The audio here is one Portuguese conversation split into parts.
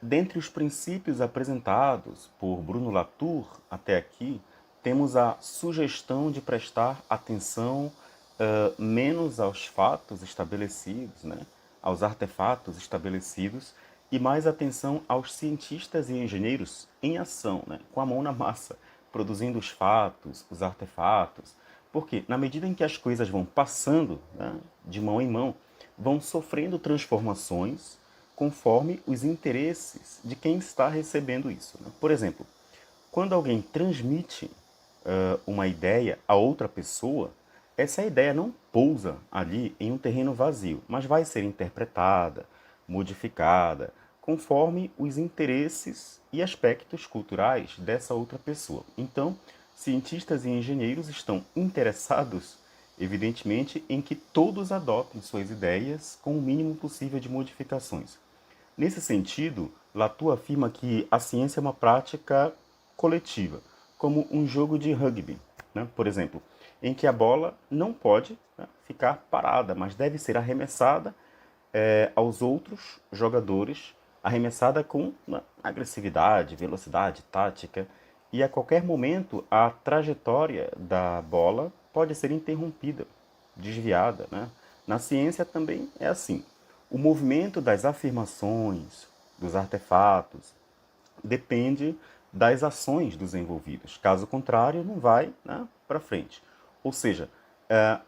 Dentre os princípios apresentados por Bruno Latour até aqui, temos a sugestão de prestar atenção menos aos fatos estabelecidos, né, aos artefatos estabelecidos, e mais atenção aos cientistas e engenheiros em ação, né, com a mão na massa, produzindo os fatos, os artefatos. Porque, na medida em que as coisas vão passando, né, de mão em mão, vão sofrendo transformações conforme os interesses de quem está recebendo isso, né? Por exemplo, quando alguém transmite uma ideia a outra pessoa, essa ideia não pousa ali em um terreno vazio, mas vai ser interpretada, modificada, conforme os interesses e aspectos culturais dessa outra pessoa. Então, cientistas e engenheiros estão interessados, evidentemente, em que todos adotem suas ideias com o mínimo possível de modificações. Nesse sentido, Latour afirma que a ciência é uma prática coletiva, como um jogo de rugby, né? Por exemplo, em que a bola não pode, né, ficar parada, mas deve ser arremessada aos outros jogadores, arremessada com, né, agressividade, velocidade, tática, e a qualquer momento a trajetória da bola pode ser interrompida, desviada, né? Na ciência também é assim. O movimento das afirmações, dos artefatos, depende das ações dos envolvidos. Caso contrário, não vai, né, para frente. Ou seja,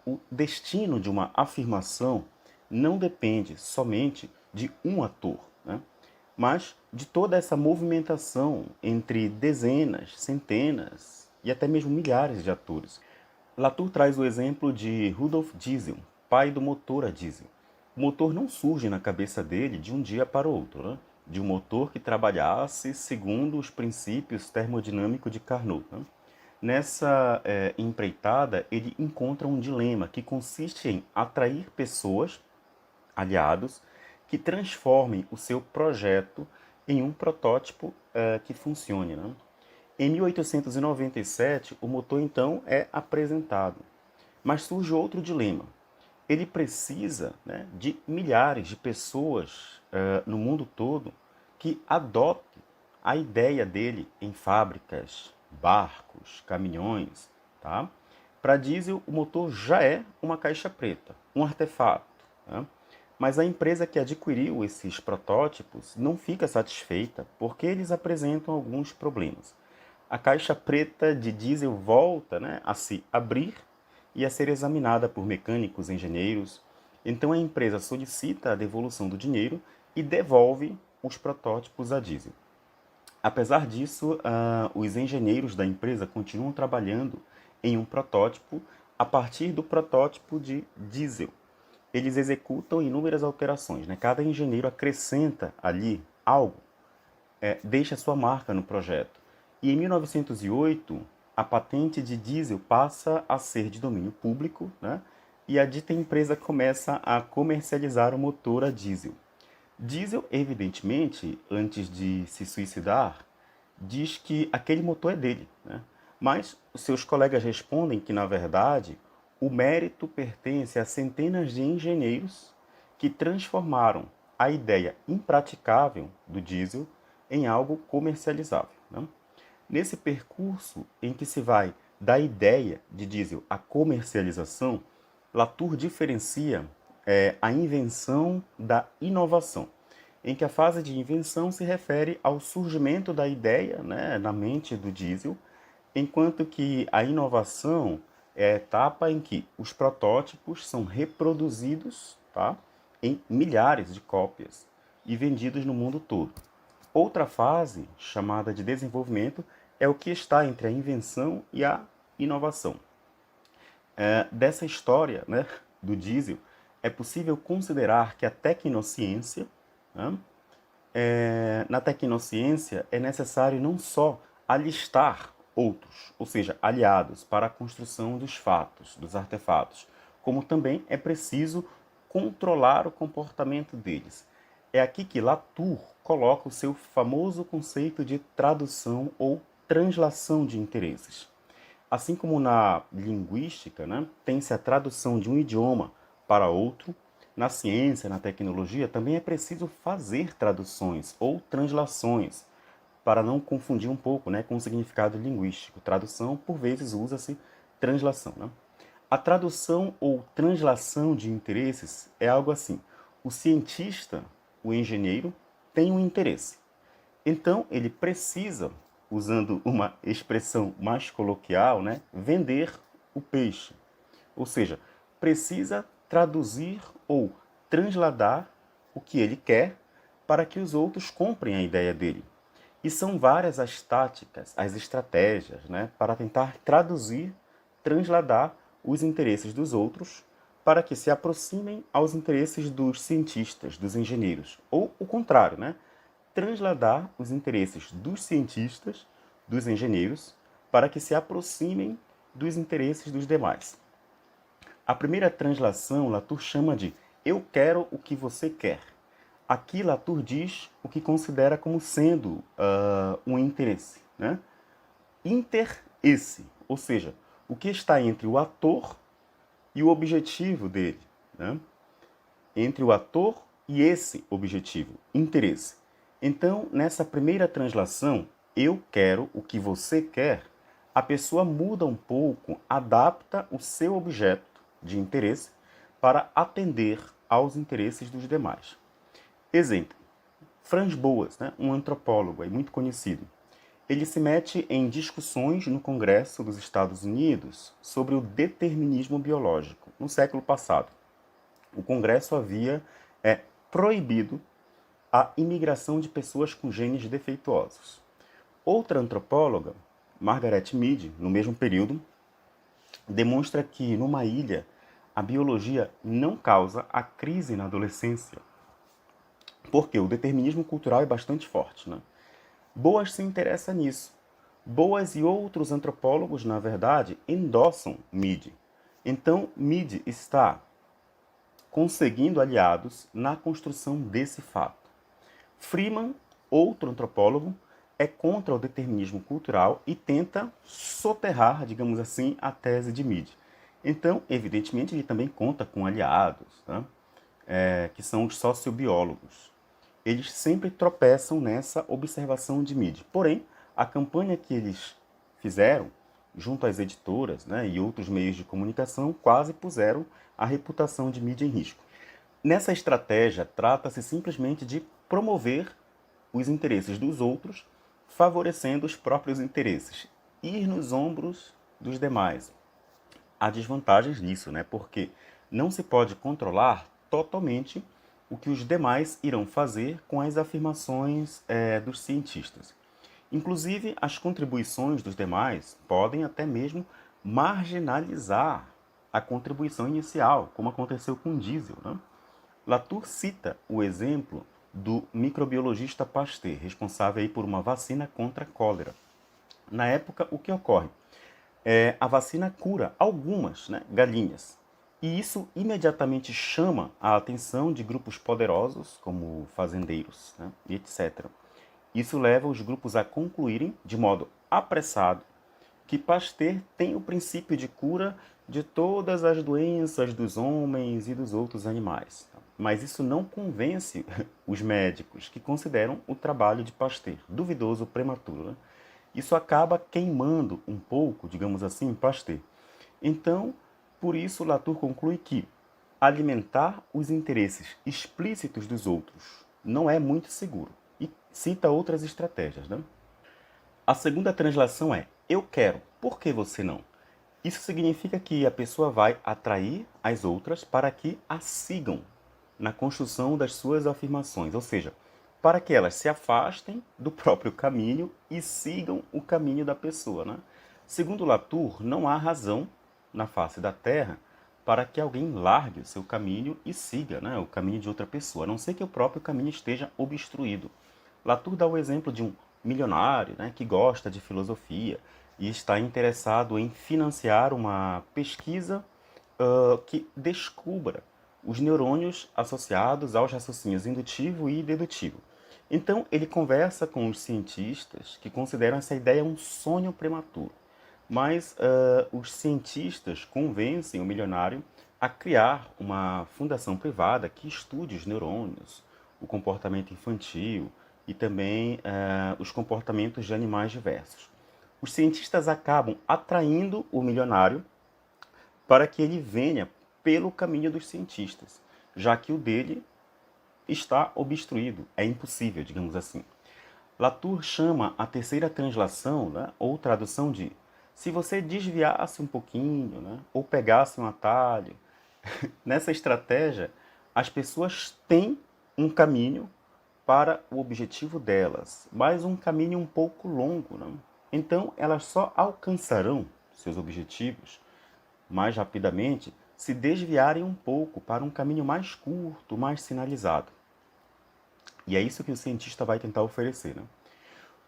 o destino de uma afirmação não depende somente de um ator, né, mas de toda essa movimentação entre dezenas, centenas e até mesmo milhares de atores. Latour traz o exemplo de Rudolf Diesel, pai do motor a diesel. O motor não surge na cabeça dele de um dia para o outro, né? De um motor que trabalhasse segundo os princípios termodinâmicos de Carnot, né? Nessa empreitada, ele encontra um dilema que consiste em atrair pessoas, aliados, que transformem o seu projeto em um protótipo que funcione, né? Em 1897, o motor então é apresentado. Mas surge outro dilema. Ele precisa, né, de milhares de pessoas no mundo todo que adotem a ideia dele em fábricas, barcos, caminhões. Tá? Para diesel, o motor já é uma caixa preta, um artefato. Né? Mas a empresa que adquiriu esses protótipos não fica satisfeita porque eles apresentam alguns problemas. A caixa preta de diesel volta, né, a se abrir e a ser examinada por mecânicos, engenheiros. Então a empresa solicita a devolução do dinheiro e devolve os protótipos a diesel. Apesar disso, os engenheiros da empresa continuam trabalhando em um protótipo a partir do protótipo de diesel. Eles executam inúmeras alterações, né? Cada engenheiro acrescenta ali algo, deixa sua marca no projeto. E em 1908, a patente de diesel passa a ser de domínio público, né? E a dita empresa começa a comercializar o motor a diesel. Diesel, evidentemente, antes de se suicidar, diz que aquele motor é dele, né? Mas os seus colegas respondem que, na verdade, o mérito pertence a centenas de engenheiros que transformaram a ideia impraticável do diesel em algo comercializável, né? Nesse percurso em que se vai da ideia de diesel à comercialização, Latour diferencia a invenção da inovação, em que a fase de invenção se refere ao surgimento da ideia, né, na mente do diesel, enquanto que a inovação é a etapa em que os protótipos são reproduzidos, tá, em milhares de cópias e vendidos no mundo todo. Outra fase, chamada de desenvolvimento, é o que está entre a invenção e a inovação. Dessa história, né, do diesel, é possível considerar que a tecnociência, né, na tecnociência é necessário não só alistar outros, ou seja, aliados para a construção dos fatos, dos artefatos, como também é preciso controlar o comportamento deles. É aqui que Latour coloca o seu famoso conceito de tradução ou translação de interesses. Assim como na linguística, né, tem-se a tradução de um idioma para outro, Na ciência, na tecnologia, também é preciso fazer traduções ou translações, para não confundir um pouco, né, com o significado linguístico. Tradução, por vezes, usa-se translação. Né? A tradução ou translação de interesses é algo assim. O cientista, o engenheiro, tem um interesse. Então, ele precisa, usando uma expressão mais coloquial, né, vender o peixe. Ou seja, precisa traduzir ou transladar o que ele quer para que os outros comprem a ideia dele. E são várias as táticas, as estratégias, né, para tentar traduzir, transladar os interesses dos outros para que se aproximem aos interesses dos cientistas, dos engenheiros. Ou o contrário, né? Transladar os interesses dos cientistas, dos engenheiros, para que se aproximem dos interesses dos demais. A primeira translação, Latour chama de "eu quero o que você quer". Aqui Latour diz o que considera como sendo um interesse, né? Interesse, ou seja, o que está entre o ator e o objetivo dele, né? Entre o ator e esse objetivo, interesse. Então, nessa primeira translação, eu quero o que você quer, a pessoa muda um pouco, adapta o seu objeto de interesse para atender aos interesses dos demais. Exemplo, Franz Boas, né, um antropólogo aí muito conhecido. Ele se mete em discussões no Congresso dos Estados Unidos sobre o determinismo biológico no século passado. O Congresso havia proibido a imigração de pessoas com genes defeituosos. Outra antropóloga, Margaret Mead, no mesmo período, demonstra que numa ilha a biologia não causa a crise na adolescência, porque o determinismo cultural é bastante forte, né? Boas se interessa nisso. Boas e outros antropólogos, na verdade, endossam Mead. Então, Mead está conseguindo aliados na construção desse fato. Freeman, outro antropólogo, é contra o determinismo cultural e tenta soterrar, digamos assim, a tese de Mead. Então, evidentemente, ele também conta com aliados, né? Que são os sociobiólogos. Eles sempre tropeçam nessa observação de Mead. Porém, a campanha que eles fizeram, junto às editoras, né, e outros meios de comunicação, quase puseram a reputação de Mead em risco. Nessa estratégia, trata-se simplesmente de promover os interesses dos outros, favorecendo os próprios interesses, ir nos ombros dos demais. Há desvantagens nisso, né? Porque não se pode controlar totalmente o que os demais irão fazer com as afirmações dos cientistas. Inclusive, as contribuições dos demais podem até mesmo marginalizar a contribuição inicial, como aconteceu com Diesel, né? Latour cita o exemplo do microbiologista Pasteur, responsável aí por uma vacina contra a cólera. Na época, o que ocorre? A vacina cura algumas, né, galinhas. E isso imediatamente chama a atenção de grupos poderosos, como fazendeiros, né, e etc. Isso leva os grupos a concluírem, de modo apressado, que Pasteur tem o princípio de cura de todas as doenças dos homens e dos outros animais. Mas isso não convence os médicos, que consideram o trabalho de Pasteur duvidoso, prematuro, né? Isso acaba queimando um pouco, digamos assim, Pasteur. Então, por isso, Latour conclui que alimentar os interesses explícitos dos outros não é muito seguro. E cita outras estratégias, né? A segunda translação é "eu quero, por que você não?". Isso significa que a pessoa vai atrair as outras para que a sigam na construção das suas afirmações, ou seja, para que elas se afastem do próprio caminho e sigam o caminho da pessoa, né? Segundo Latour, não há razão na face da Terra para que alguém largue o seu caminho e siga, né, o caminho de outra pessoa, a não ser que o próprio caminho esteja obstruído. Latour dá o exemplo de um milionário, né, que gosta de filosofia e está interessado em financiar uma pesquisa que descubra os neurônios associados aos raciocínios indutivo e dedutivo. Então, ele conversa com os cientistas que consideram essa ideia um sonho prematuro. Mas os cientistas convencem o milionário a criar uma fundação privada que estude os neurônios, o comportamento infantil e também os comportamentos de animais diversos. Os cientistas acabam atraindo o milionário para que ele venha pelo caminho dos cientistas, já que o dele está obstruído, é impossível, digamos assim. Latour chama a terceira translação, né, ou tradução de se você desviasse um pouquinho, né, ou pegasse um atalho. Nessa estratégia, as pessoas têm um caminho para o objetivo delas, mas um caminho um pouco longo. Né? Então, elas só alcançarão seus objetivos mais rapidamente se desviarem um pouco para um caminho mais curto, mais sinalizado. E é isso que o cientista vai tentar oferecer. Né?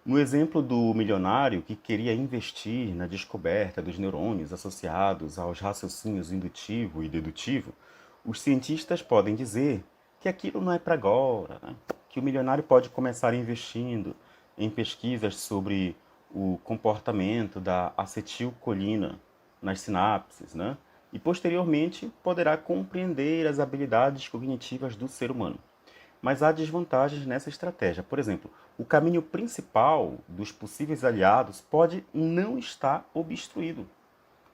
No exemplo do milionário que queria investir na descoberta dos neurônios associados aos raciocínios indutivo e dedutivo, os cientistas podem dizer que aquilo não é para agora, né? Que o milionário pode começar investindo em pesquisas sobre o comportamento da acetilcolina nas sinapses, né? E posteriormente poderá compreender as habilidades cognitivas do ser humano. Mas há desvantagens nessa estratégia. Por exemplo, o caminho principal dos possíveis aliados pode não estar obstruído.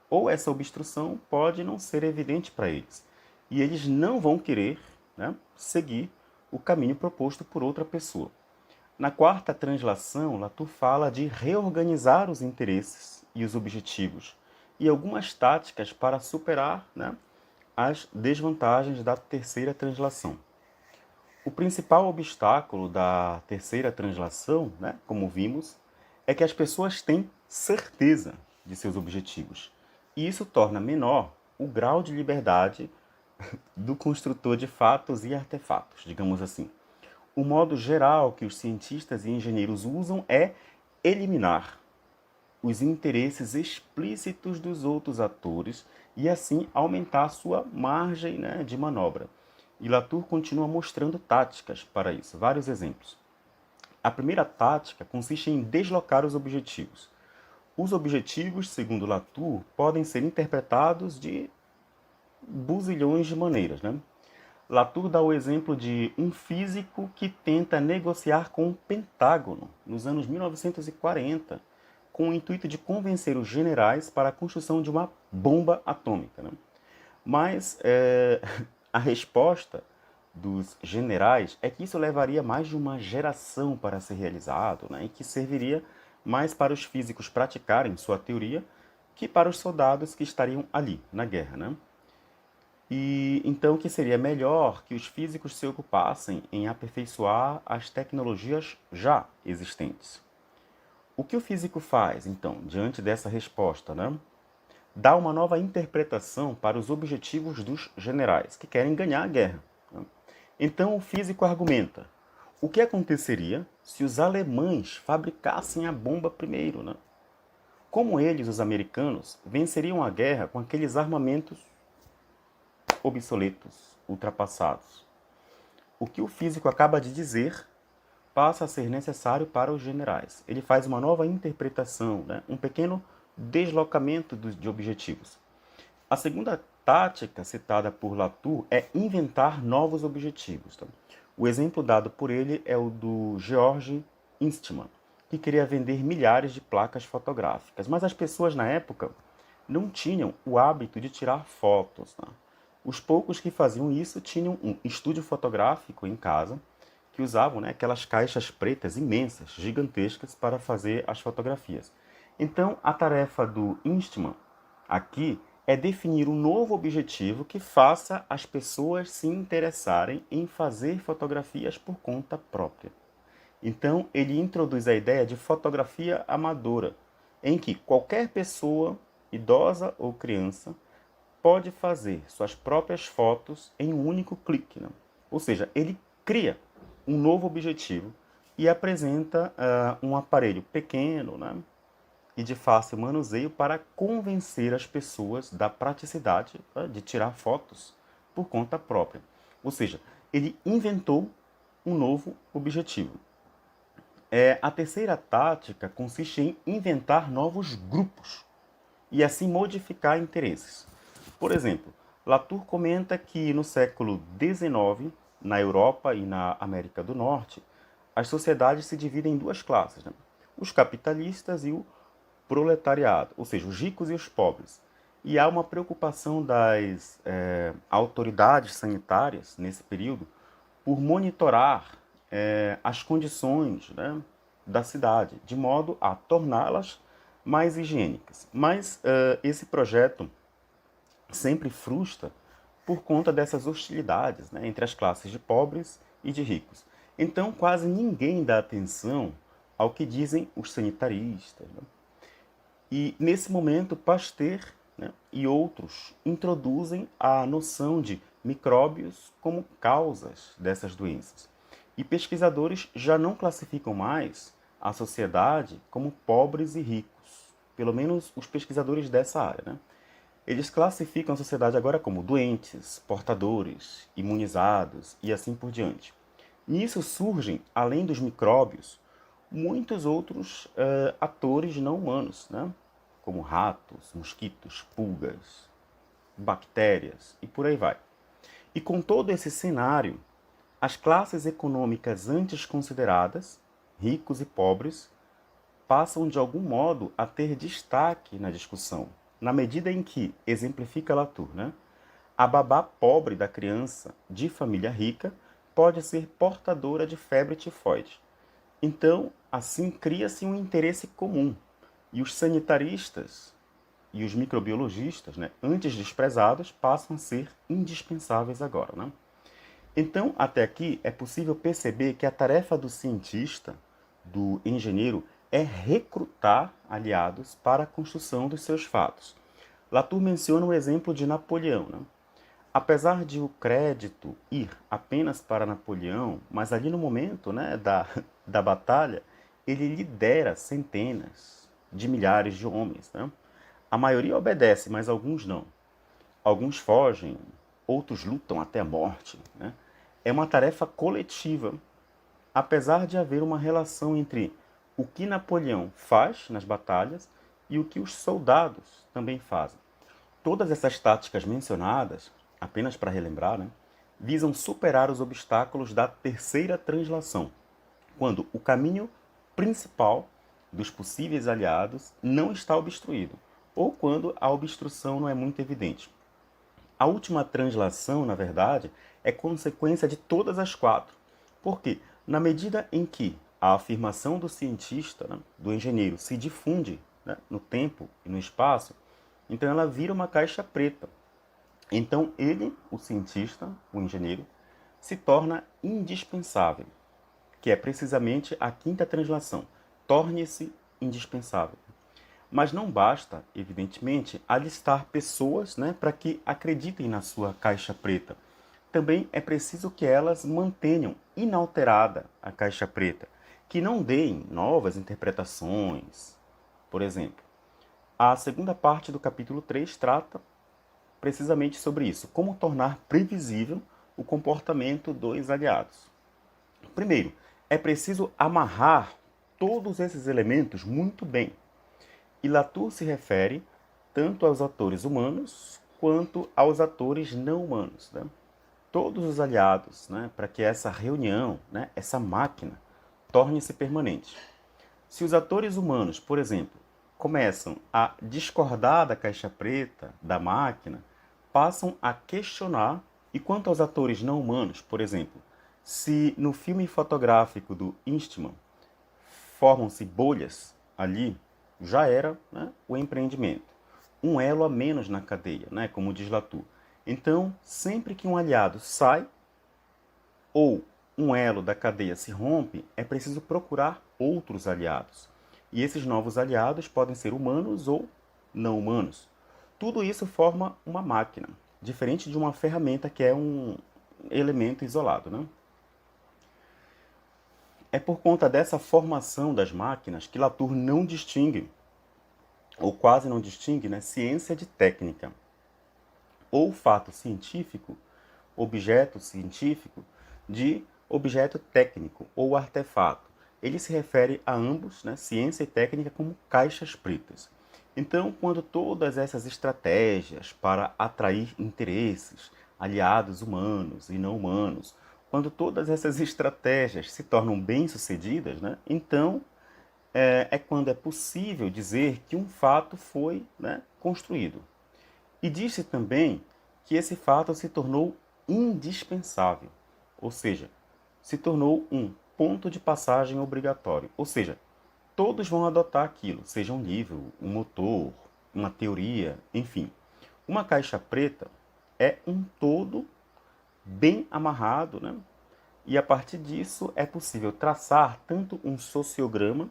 Ou essa obstrução pode não ser evidente para eles. E eles não vão querer, né, seguir o caminho proposto por outra pessoa. Na quarta translação, Latour fala de reorganizar os interesses e os objetivos e algumas táticas para superar, né, as desvantagens da terceira translação. O principal obstáculo da terceira translação, né, como vimos, é que as pessoas têm certeza de seus objetivos. E isso torna menor o grau de liberdade do construtor de fatos e artefatos, digamos assim. O modo geral que os cientistas e engenheiros usam é eliminar os interesses explícitos dos outros atores e assim aumentar a sua margem, né, de manobra. E Latour continua mostrando táticas para isso, vários exemplos. A primeira tática consiste em deslocar os objetivos. Os objetivos, segundo Latour, podem ser interpretados de buzilhões de maneiras. Né? Latour dá o exemplo de um físico que tenta negociar com o Pentágono nos anos 1940, com o intuito de convencer os generais para a construção de uma bomba atômica. Né? Mas a resposta dos generais é que isso levaria mais de uma geração para ser realizado, né? E que serviria mais para os físicos praticarem sua teoria que para os soldados que estariam ali na guerra. Né? E então que seria melhor que os físicos se ocupassem em aperfeiçoar as tecnologias já existentes. O que o físico faz, então, diante dessa resposta, né? Dá uma nova interpretação para os objetivos dos generais, que querem ganhar a guerra. Então o físico argumenta: o que aconteceria se os alemães fabricassem a bomba primeiro? Né? Como eles, os americanos, venceriam a guerra com aqueles armamentos obsoletos, ultrapassados? O que o físico acaba de dizer passa a ser necessário para os generais. Ele faz uma nova interpretação, né? Um pequeno deslocamento de objetivos. A segunda tática citada por Latour é inventar novos objetivos. Tá? O exemplo dado por ele é o do George Eastman, que queria vender milhares de placas fotográficas, mas as pessoas na época não tinham o hábito de tirar fotos. Tá? Os poucos que faziam isso tinham um estúdio fotográfico em casa, que usavam, né, aquelas caixas pretas imensas, gigantescas, para fazer as fotografias. Então, a tarefa do Eastman aqui é definir um novo objetivo que faça as pessoas se interessarem em fazer fotografias por conta própria. Então, ele introduz a ideia de fotografia amadora, em que qualquer pessoa, idosa ou criança, pode fazer suas próprias fotos em um único clique. Né? Ou seja, ele cria um novo objetivo e apresenta um aparelho pequeno, né? E de fácil manuseio para convencer as pessoas da praticidade, tá? De tirar fotos por conta própria. Ou seja, ele inventou um novo objetivo. A terceira tática consiste em inventar novos grupos e assim modificar interesses. Por exemplo, Latour comenta que no século XIX, na Europa e na América do Norte, as sociedades se dividem em duas classes, né? Os capitalistas e o proletariado, ou seja, os ricos e os pobres. E há uma preocupação das autoridades sanitárias nesse período por monitorar as condições, né, da cidade, de modo a torná-las mais higiênicas. Mas esse projeto sempre frustra por conta dessas hostilidades, né, entre as classes de pobres e de ricos. Então, quase ninguém dá atenção ao que dizem os sanitaristas, né? E, nesse momento, Pasteur, né, e outros introduzem a noção de micróbios como causas dessas doenças. E pesquisadores já não classificam mais a sociedade como pobres e ricos, pelo menos os pesquisadores dessa área, né? Eles classificam a sociedade agora como doentes, portadores, imunizados e assim por diante. Nisso surgem, além dos micróbios, muitos outros atores não humanos, né? Como ratos, mosquitos, pulgas, bactérias e por aí vai. E com todo esse cenário, as classes econômicas antes consideradas, ricos e pobres, passam de algum modo a ter destaque na discussão, na medida em que, exemplifica Latour, né, a babá pobre da criança de família rica pode ser portadora de febre tifoide. Então, assim cria-se um interesse comum, e os sanitaristas e os microbiologistas, né, antes desprezados, passam a ser indispensáveis agora, né? Então, até aqui, é possível perceber que a tarefa do cientista, do engenheiro, é recrutar aliados para a construção dos seus fatos. Latour menciona o exemplo de Napoleão, né? Apesar de o crédito ir apenas para Napoleão, mas ali no momento, né, da batalha, ele lidera centenas de milhares de homens, né? A maioria obedece, mas alguns não. Alguns fogem, outros lutam até a morte, né? É uma tarefa coletiva, apesar de haver uma relação entre o que Napoleão faz nas batalhas e o que os soldados também fazem. Todas essas táticas mencionadas, apenas para relembrar, né, visam superar os obstáculos da terceira translação, quando o caminho principal dos possíveis aliados não está obstruído, ou quando a obstrução não é muito evidente. A última translação, na verdade, é consequência de todas as quatro. Porque, na medida em que a afirmação do cientista, né, do engenheiro, se difunde, né, no tempo e no espaço, então ela vira uma caixa preta. Então ele, o cientista, o engenheiro, se torna indispensável, que é precisamente a quinta translação. Torne-se indispensável. Mas não basta, evidentemente, alistar pessoas, né, para que acreditem na sua caixa preta. Também é preciso que elas mantenham inalterada a caixa preta, que não deem novas interpretações. Por exemplo, a segunda parte do capítulo 3 trata precisamente sobre isso, como tornar previsível o comportamento dos aliados. Primeiro, é preciso amarrar todos esses elementos muito bem. E Latour se refere tanto aos atores humanos quanto aos atores não humanos, né? Todos os aliados, né, para que essa reunião, né, essa máquina, torne-se permanente. Se os atores humanos, por exemplo, começam a discordar da caixa preta, da máquina, passam a questionar, e quanto aos atores não humanos, por exemplo, se no filme fotográfico do Eastman formam-se bolhas ali, já era, né, o empreendimento. Um elo a menos na cadeia, né, como diz Latour. Então, sempre que um aliado sai ou um elo da cadeia se rompe, é preciso procurar outros aliados. E esses novos aliados podem ser humanos ou não humanos. Tudo isso forma uma máquina, diferente de uma ferramenta que é um elemento isolado, né? É por conta dessa formação das máquinas que Latour não distingue, ou quase não distingue, né, ciência de técnica. Ou fato científico, objeto científico, de objeto técnico ou artefato. Ele se refere a ambos, né, ciência e técnica, como caixas pretas. Então, quando todas essas estratégias para atrair interesses, aliados humanos e não humanos, quando todas essas estratégias se tornam bem-sucedidas, né, então é quando é possível dizer que um fato foi, né, construído. E disse também que esse fato se tornou indispensável, ou seja, se tornou um ponto de passagem obrigatório, ou seja, todos vão adotar aquilo, seja um livro, um motor, uma teoria, enfim. Uma caixa preta é um todo bem amarrado, né? E a partir disso é possível traçar tanto um sociograma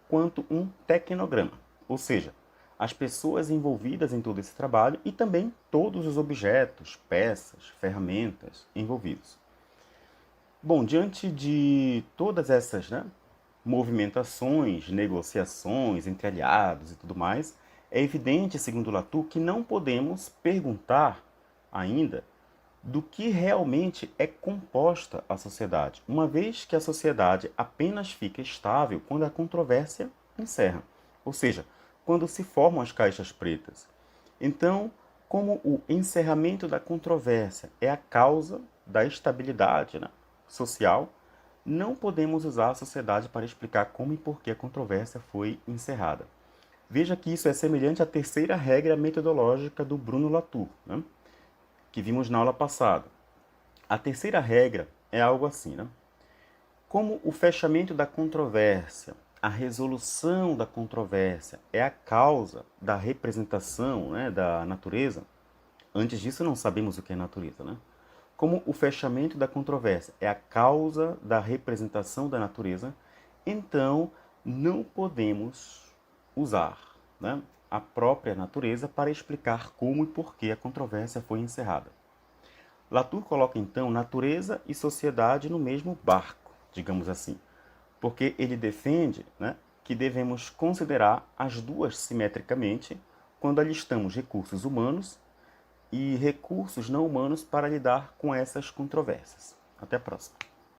quanto um tecnograma, ou seja, as pessoas envolvidas em todo esse trabalho e também todos os objetos, peças, ferramentas envolvidos. Bom, diante de todas essas, né, movimentações, negociações entre aliados e tudo mais, é evidente, segundo Latour, que não podemos perguntar ainda do que realmente é composta a sociedade, uma vez que a sociedade apenas fica estável quando a controvérsia encerra, ou seja, quando se formam as caixas pretas. Então, como o encerramento da controvérsia é a causa da estabilidade, né, social, não podemos usar a sociedade para explicar como e por que a controvérsia foi encerrada. Veja que isso é semelhante à terceira regra metodológica do Bruno Latour, né, que vimos na aula passada. A terceira regra é algo assim, né? Como o fechamento da controvérsia, a resolução da controvérsia é a causa da representação, né, da natureza, antes disso não sabemos o que é natureza, né? Como o fechamento da controvérsia é a causa da representação da natureza, então não podemos usar, né, a própria natureza para explicar como e por que a controvérsia foi encerrada. Latour coloca então natureza e sociedade no mesmo barco, digamos assim, porque ele defende, né, que devemos considerar as duas simetricamente quando alistamos recursos humanos e recursos não humanos para lidar com essas controvérsias. Até a próxima.